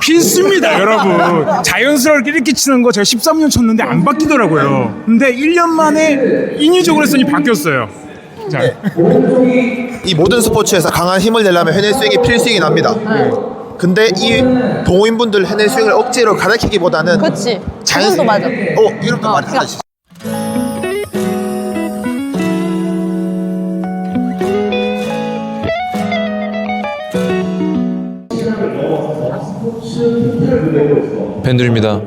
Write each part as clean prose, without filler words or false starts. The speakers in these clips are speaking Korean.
필수입니다, 여러분. 자연스럽게 이렇게 치는 거 제가 13년 쳤는데 안 바뀌더라고요. 근데 1년 만에 인위적으로 했더니 바뀌었어요. 자, 이 모든 스포츠에서 강한 힘을 내려면 해낼 스윙이 필수이긴 납니다. 근데 이 동호인분들 해낼 스윙을 억지로 가르치기보다는 그렇지. 자연도 맞아. 이렇게 말하지. 밴들입니다.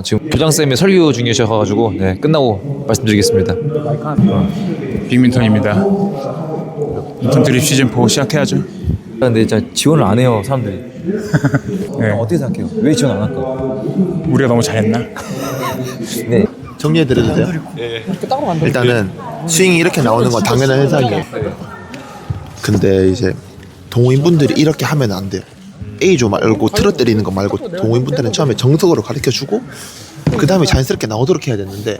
지금 교장쌤이 설교 중이셔가지고 네, 끝나고 말씀드리겠습니다. 빅민턴입니다. 민턴 드립 시즌 4 시작해야죠. 근데 진짜 지원을 안 해요 사람들이. 네. 어떻게 생각해요? 왜 지원 안 할까? 우리가 너무 잘했나? 네. 정리해드려도 돼요? 일단은 스윙이 이렇게 나오는 건 당연한 현상이에요. 근데 이제 동호인분들이 이렇게 하면 안 돼요. A조 말고 틀어뜨리는 거 말고 동호인분들은 처음에 정석으로 가르쳐주고 그 다음에 자연스럽게 나오도록 해야 되는데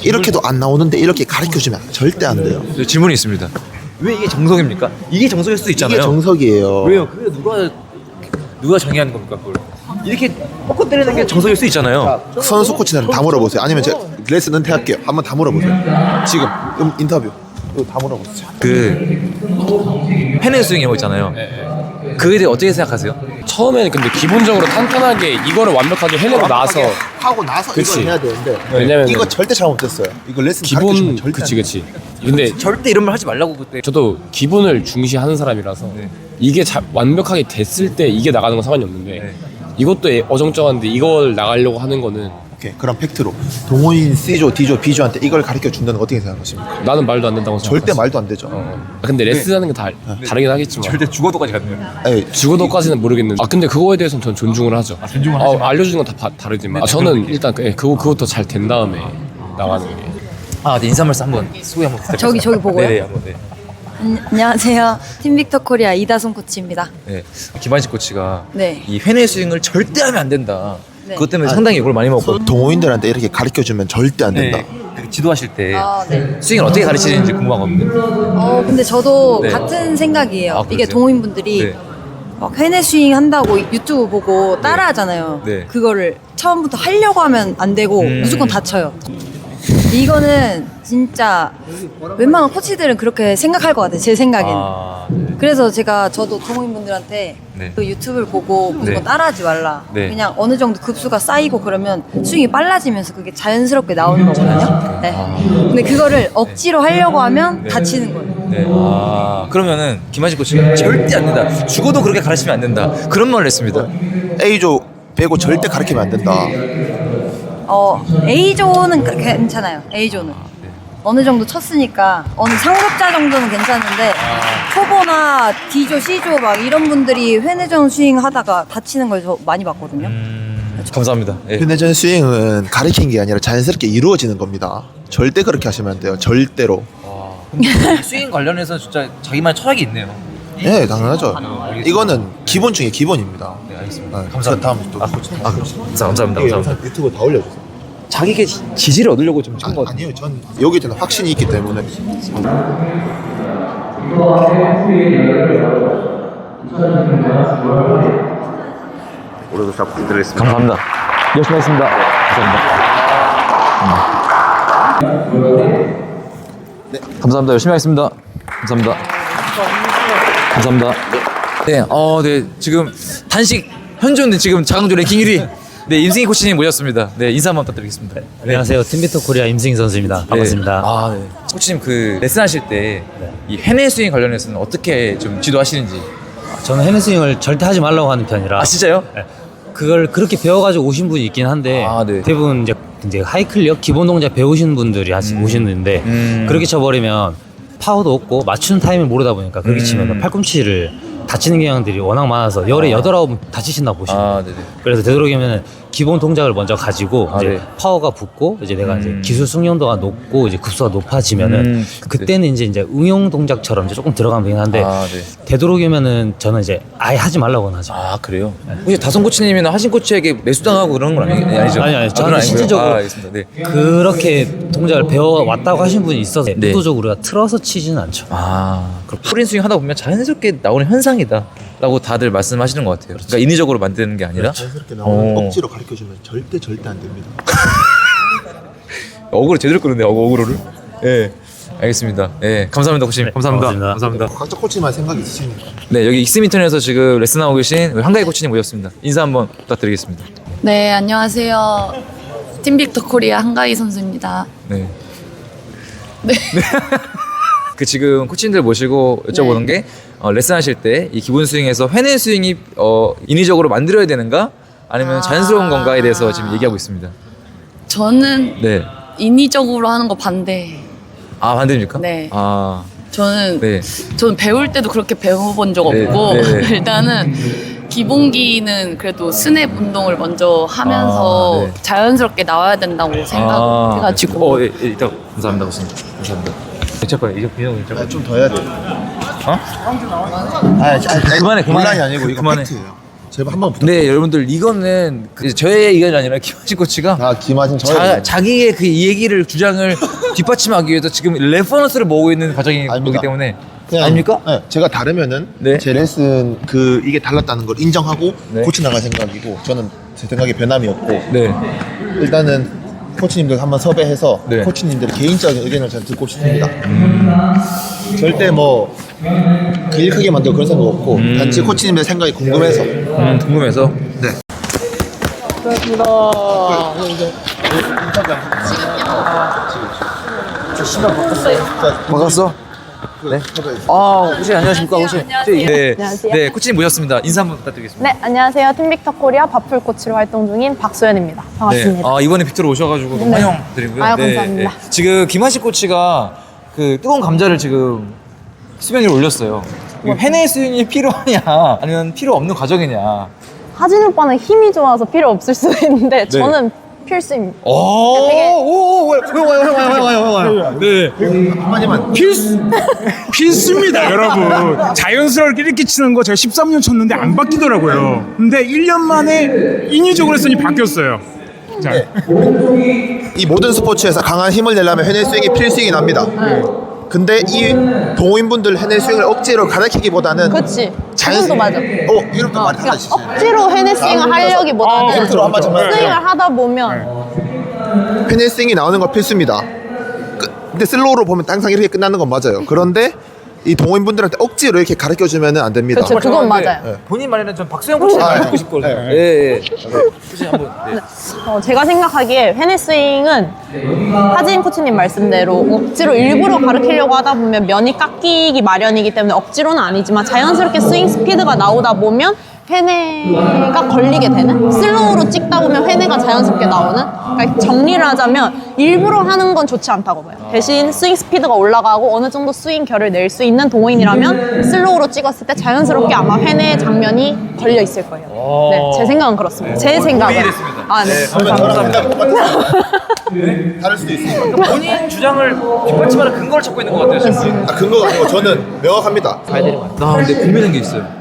이렇게도 안 나오는데 이렇게 가르쳐주면 절대 안 돼요. 질문이 있습니다. 왜 이게 정석입니까? 이게 정석일 수도 있잖아요. 이게 정석이에요. 왜요? 그게 누가 정의하는 겁니까 그걸? 이렇게 뻗고 때리는 게 정석일 수 있잖아요. 선수 코치는 다 물어보세요. 아니면 제가 레슨 은퇴할게요. 한번 다 물어보세요. 지금 인터뷰 이거 다 물어보세요. 그 펜앤 스윙 이런 거 있잖아요. 그에 대해 어떻게 생각하세요? 처음에는 근데 기본적으로 탄탄하게 이거를 완벽하게 해내고 나서 하고 나서 그치. 이걸 해야 되는데 왜냐면 이거 절대 잘못됐어요. 이거 레슨 기본 가르쳐주면 절대 안 돼요. 그치 근데 절대 이런 말 하지 말라고 그때. 저도 기본을 중시하는 사람이라서 이게 완벽하게 됐을 때 이게 나가는 건 상관이 없는데 이것도 어정쩡한데 이걸 나가려고 하는 거는 오케이, 그럼 팩트로 동호인 C조, D조, B조한테 이걸 가르쳐 준다는 거 어떻게 생각하십니까? 나는 말도 안 된다고 생각해. 절대 말도 안 되죠. 근데 레슨하는 게 다르긴 하겠지만 절대 죽어도까지 갔네요. 에이, 죽어도까지는 모르겠는데 근데 그거에 대해서는 전 존중을 하죠. 존중을 하지만. 알려주는 건 다 다르지만 저는 일단 그것도 잘 된 다음에 나가는 게 네, 인사 말씀 한번 소개 한번 부탁드립니다. 저기 보고요? 네네 한번 네. 안녕하세요. 팀빅터 코리아 이다솜 코치입니다. 네. 김한식 코치가 네. 이 회내 스윙을 절대 하면 안 된다. 네. 그것 때문에 상당히 욕을 많이 먹고. 동호인들한테 이렇게 가르쳐 주면 절대 안 된다. 그 지도하실 때 네. 스윙을 어떻게 가르치는지 궁금하거든요. 근데 저도 네. 같은 생각이에요. 아, 이게 그러세요? 동호인분들이 네. 막 회내 스윙 한다고 유튜브 보고 따라하잖아요. 네. 그거를 처음부터 하려고 하면 안 되고 무조건 다쳐요. 이거는 진짜 웬만한 코치들은 그렇게 생각할 것 같아요. 제 생각에는. 네. 그래서 저도 동호인분들한테 네. 그 유튜브를 보고 무조건 네. 따라하지 말라. 네. 그냥 어느 정도 급수가 쌓이고 그러면 스윙이 빨라지면서 그게 자연스럽게 나오는 거거든요. 네. 근데 그거를 억지로 하려고 하면 다치는 거예요. 네. 그러면은 김한식 코치가 절대 안 된다. 죽어도 그렇게 가르치면 안 된다. 그런 말을 했습니다. A조 빼고 절대 가르치면 안 된다. A조는 괜찮아요. A조는. 어느 정도 쳤으니까 어느 상급자 정도는 괜찮은데 초보나 D조, C조 막 이런 분들이 회내전 스윙 하다가 다치는 걸 저 많이 봤거든요. 감사합니다. 네. 휴내전 스윙은 가르치는 게 아니라 자연스럽게 이루어지는 겁니다. 절대 그렇게 하시면 안 돼요. 절대로. 스윙 관련해서 진짜 자기만의 철학이 있네요. 네, 당연하죠. 알겠습니다. 이거는 기본 중에 기본입니다. 네, 알겠습니다. 감사합니다. 다음 또 감사합니다. 감사합니다. 유튜브 다 올려주세요. 자기에게 지지를 얻으려고 좀 찍은 거 같아요. 아니요, 전 여기에 대한 확신이 있기 때문에. 오늘도 잘 부탁드리겠습니다. 감사합니다. 열심히 하겠습니다. 감사합니다. 감사합니다. 열심히 하겠습니다. 감사합니다. 감사합니다. 네, 네, 지금 단식 현존 지금 자강조 랭킹 1위. 네, 임승희 코치님 모셨습니다. 네, 인사 한번 부탁드리겠습니다. 안녕하세요. 팀비터 코리아 임승희 선수입니다. 반갑습니다. 네. 코치님 그 레슨 하실 때 이 회내 스윙 관련해서는 어떻게 좀 지도하시는지. 저는 해내스윙을 절대 하지 말라고 하는 편이라 진짜요? 그걸 그렇게 배워가지고 오신 분이 있긴 한데 네. 대부분 이제 하이클리어 기본 동작 배우시는 분들이 오시는데 그렇게 쳐버리면 파워도 없고 맞추는 타이밍을 모르다 보니까 그렇게 치면 팔꿈치를 다치는 경향들이 워낙 많아서 열에 8, 9분 다치신다고 보시면 네네. 그래서 되도록이면 기본 동작을 먼저 가지고 이제 네. 파워가 붙고 이제 내가 이제 기술 숙련도가 높고 이제 급수가 높아지면은 그때는 이제 응용 동작처럼 이제 조금 들어가면 되긴 한데 네. 되도록이면은 저는 이제 아예 하지 말라고는 하죠. 그래요? 혹시 다성 코치님이나 하신 코치에게 매수당하고 그런 건 아니죠? 아니, 저는 그건 아니고요? 실질적으로 알겠습니다. 네. 그렇게 동작을 배워왔다고 하신 분이 있어서 네. 의도적으로 우리가 틀어서 치지는 않죠. 그럼 프린 스윙 하다 보면 자연스럽게 나오는 현상이다. 라고 다들 말씀하시는 것 같아요. 그러니까 인위적으로 만드는 게 아니라 자연스럽게 나오는 억지로 가르쳐주면 절대 안 됩니다. 어그로 제대로 끄는데 어그로를. 예. 알겠습니다. 예. 감사합니다, 코치님. 감사합니다. 감사합니다. 각자 코치만 생각이 있으십니까? 네, 여기 익스민턴에서 지금 레슨하고 계신 우리 한가희 코치님 모셨습니다. 인사 한번 부탁드리겠습니다. 네, 안녕하세요. 팀빅터 코리아 한가희 선수입니다. 네. 그 지금 코치님들 모시고 여쭤보는 게 레슨하실 때 이 기본 스윙에서 회내 스윙이 인위적으로 만들어야 되는가 아니면 자연스러운 건가에 대해서 지금 얘기하고 있습니다. 저는 네. 인위적으로 하는 거 반대. 아, 반대입니까? 네. 아, 저는 네. 배울 때도 그렇게 배워본 적 네, 없고 네, 네. 일단은 기본기는 그래도 스냅 운동을 먼저 하면서 네. 자연스럽게 나와야 된다고 생각해가지고 예, 일단 감사합니다, 코치님. 감사합니다. 잠깐만, 이제 비용 잠깐. 좀 더 해야 돼. 그만해, 그만해. 논란이 아니고 이거 그만해. 팩트예요. 제발 한번 부탁. 근데 여러분들 이거는 저의 의견이 아니라 김하진 코치가 김하진 저예요. 자기의 그 이 얘기를 주장을 뒷받침하기 위해서 지금 레퍼런스를 모으고 있는 과정이기 아닙니다. 때문에 그냥, 아닙니까? 네, 제가 다르면은 네. 제 레슨 이게 달랐다는 걸 인정하고 네. 고쳐 나갈 생각이고 저는 제 생각에 변함이 없고 네. 일단은 코치님들 한번 섭외해서 네. 코치님들의 개인적인 의견을 잘 듣고 싶습니다. 절대 뭐 길크게 만들고 그런 생각 없고 단지 코치님들 생각이 궁금해서. 궁금해서. 네. 반갑어. 네. 아, 코치 안녕하십니까, 코치. 네. 안녕하세요. 네, 코치님 모셨습니다. 인사 한번 부탁드리겠습니다. 네, 안녕하세요. 팀빅터 코리아 바풀 코치로 활동 중인 박소연입니다. 반갑습니다. 네. 아, 이번에 빅토로 오셔가지고 너무 네. 환영드리고요. 아유, 감사합니다. 지금 김한식 코치가 그 뜨거운 감자를 지금 수면 위로 올렸어요. 이거 회내 스윙이 필요하냐, 아니면 필요 없는 과정이냐. 하진 오빠는 힘이 좋아서 필요 없을 수도 있는데 저는 필수입니다. 되게- 네. 한마디만. 필수입니다, 여러분. 자연스럽게 이렇게 치는 거 제가 13년 쳤는데 안 바뀌더라고요. 근데 1년 만에 인위적으로 했더니 바뀌었어요. 자, 이 모든 스포츠에서 강한 힘을 내려면 해낼 스윙이 필수이긴 합니다. 근데 이 동호인분들 해낼 스윙을 억지로 가르치기보다는 그렇지. 그건 맞아. 이런 거 말이 그러니까 하시지. 억지로 해내 스윙을 하려기보다는 그렇죠. 한번 정말 스윙을 하다 보면 해낼 스윙이 나오는 건 필수입니다. 근데 슬로우로 보면 항상 이렇게 끝나는 건 맞아요. 그런데 이 동호인분들한테 억지로 이렇게 가르쳐주면 안 됩니다. 그렇죠. 그건 맞아요. 본인 말에는 전 박수영 코치가 듣고 싶거든요. 예. 코치 한번. 네. 제가 생각하기에 회내 스윙은 하진 코치님 말씀대로 억지로 일부러 가르치려고 하다 보면 면이 깎이기 마련이기 때문에 억지로는 아니지만 자연스럽게 스윙 스피드가 나오다 보면 회내가 걸리게 되는, 슬로우로 찍다 보면 회내가 자연스럽게 나오는, 그러니까 정리를 하자면 일부러 하는 건 좋지 않다고 봐요. 대신 스윙 스피드가 올라가고 어느 정도 스윙 결을 낼 수 있는 동호인이라면 슬로우로 찍었을 때 자연스럽게 아마 회내 장면이 걸려 있을 거예요. 네, 제 생각은 그렇습니다. 제 생각은. 이해됐습니다. 아, 네. 다를 수도 있으니까. 본인 주장을 뒷받침하는 근거를 찾고 있는 것 같아요, 지금. 근거가 아니고 저는 명확합니다. 나 근데 고민한 게 있어요.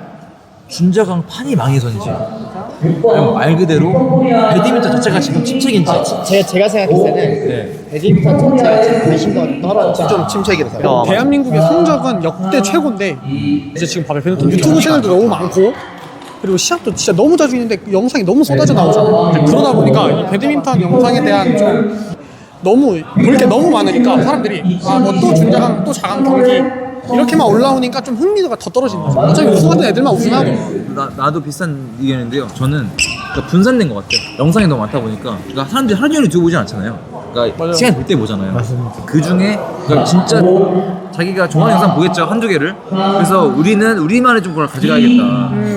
준자강 판이 망해서인지, 그냥 말 그대로 배드민턴 자체가 지금 침체인지. 제가 생각했을 때는 배드민턴 자체가 지금 관심도가 떨어졌잖아. 좀 침체기를 생각. 대한민국의 성적은 역대 최고인데 이제 지금 봐봐요. 배드민턴 유튜브 채널도 너무 많고 그리고 시합도 진짜 너무 자주 있는데 그 영상이 너무 쏟아져 나오잖아. 그러다 보니까 이 배드민턴 영상에 대한 좀 너무 볼 게 너무 많으니까 사람들이 뭐 또 준자강 또 자강 경기 이렇게만 올라오니까 좀 흥미도가 더 떨어지는 거죠. 어차피 우승하는 애들만 우승하고. 나도 비슷한 의견인데요. 저는 그러니까 분산된 것 같아요. 영상이 너무 많다 보니까. 그러니까 사람들이 하루 종일 두고 보진 않잖아요. 그러니까 시간이 될 때 보잖아요. 그 중에 그러니까 진짜 자기가 좋아하는 영상 보겠죠, 한두 개를. 그래서 우리는 우리만의 좀 그걸 가져가야겠다.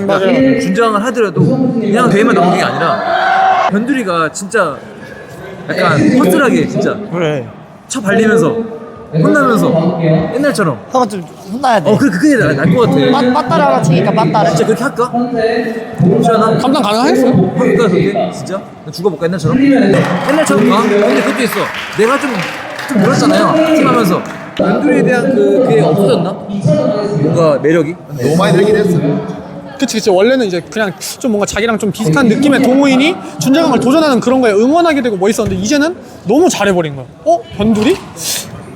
그러니까 준장을 하더라도 그냥 대회만 나오는 게 아니라 변두리가 진짜 약간 허술하게 진짜 그래. 쳐 발리면서 혼나면서 옛날처럼 형은 좀 혼나야 돼. 그게 날것 같아. 빠따라 치니까 빠따라. 진짜 그렇게 할까? 시원하? 감당 가능하겠어요? 할까 그렇게? 진짜? 나 죽어볼까 옛날처럼? 옛날처럼 가? 근데 그것도 있어. 내가 좀 늘었잖아요, 팀하면서. 변두리에 대한 그게 없어졌나? 뭔가 매력이? 너무 많이 늘긴 했어. 그치. 원래는 이제 그냥 좀 뭔가 자기랑 좀 비슷한 느낌의 동호인이 준자강을 도전하는 그런 거에 응원하게 되고 뭐 있었는데 이제는 너무 잘해버린 거야. 변두리?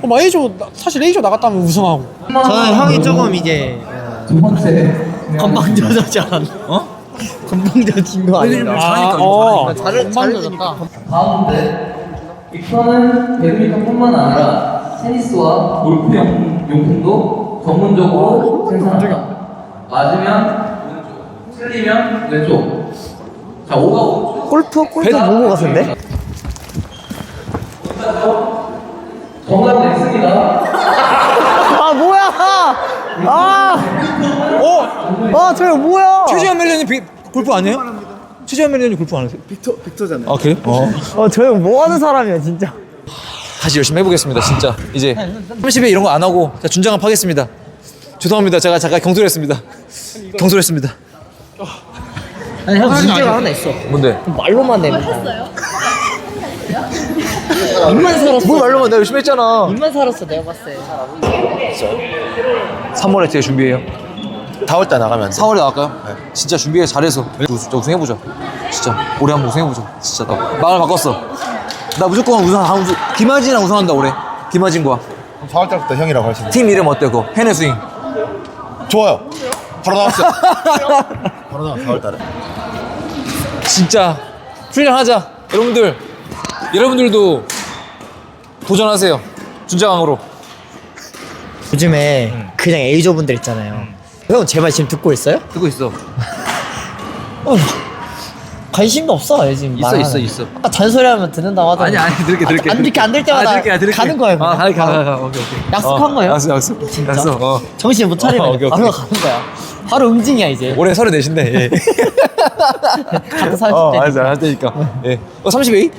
막 A조, 사실 A조 나갔다 하면 우승하고. 저는 형이 조금 이제 건방져졌지 않았나? 어? 건방져진 거 아닌가? 건방져졌다. 빅턴은 배드민턴뿐만 아니라 테니스와 골프 용품도 전문적으로 생산합니다. 맞으면 오른쪽, 틀리면 왼쪽. 자, 5가 오른쪽. 골프 보고 갔는데? 정답은 X입니다. 아 뭐야? 저거 뭐야? 최재현 멜리언이 골프 아니에요? 최재현 멜리언이 골프 안 하세요? 빅터잖아요. 아, 그래요? 저 형 뭐 하는 사람이야 진짜. 다시 열심히 해보겠습니다. 진짜 이제 30회 이런 거 안 하고 자, 준장합 하겠습니다. 죄송합니다. 제가 잠깐 경솔했습니다. 경솔했습니다. 아니 형 문제가 하나 있어. 뭔데? 말로만 내는 거. 입만 살았어. 뭘 말로만 내가 열심히 했잖아. 입만 살았어 내가 봤을 때. 3월에 제가 준비해요. 4월달 나가면 안 돼. 4월에 나갈까요? 진짜 준비해 잘해서 진짜 우승해보자. 진짜 올해 한번 우승해보자. 진짜 나 마음을 바꿨어. 나 무조건 김하진이랑 우승한다 올해. 김하진과 4월달부터 형이라고 하시네. 팀 이름 어때요? 그거 해내 스윙. 좋아요. 바로 나왔어요. 바로 나왔어 4월달에. 진짜 훈련하자. 여러분들도 도전하세요. 준장왕으로. 요즘에 그냥 A조 분들 있잖아요. 형 제발 지금 듣고 있어요? 듣고 있어. 관심도 없어 요즘. 있어. 아까 잔소리하면 듣는다고 하더니. 아니 들을게. 이렇게 안 될 때마다 가는 거예요. 가. 오케이. 약속한 거예요? 약속. 진짜? 약속. 정신 못 차리면 오케이. 바로 가는 거야. 바로 응징이야 이제. 올해 34인데. 예. 같은 30대. 알았어. 할 테니까. 예. 30A?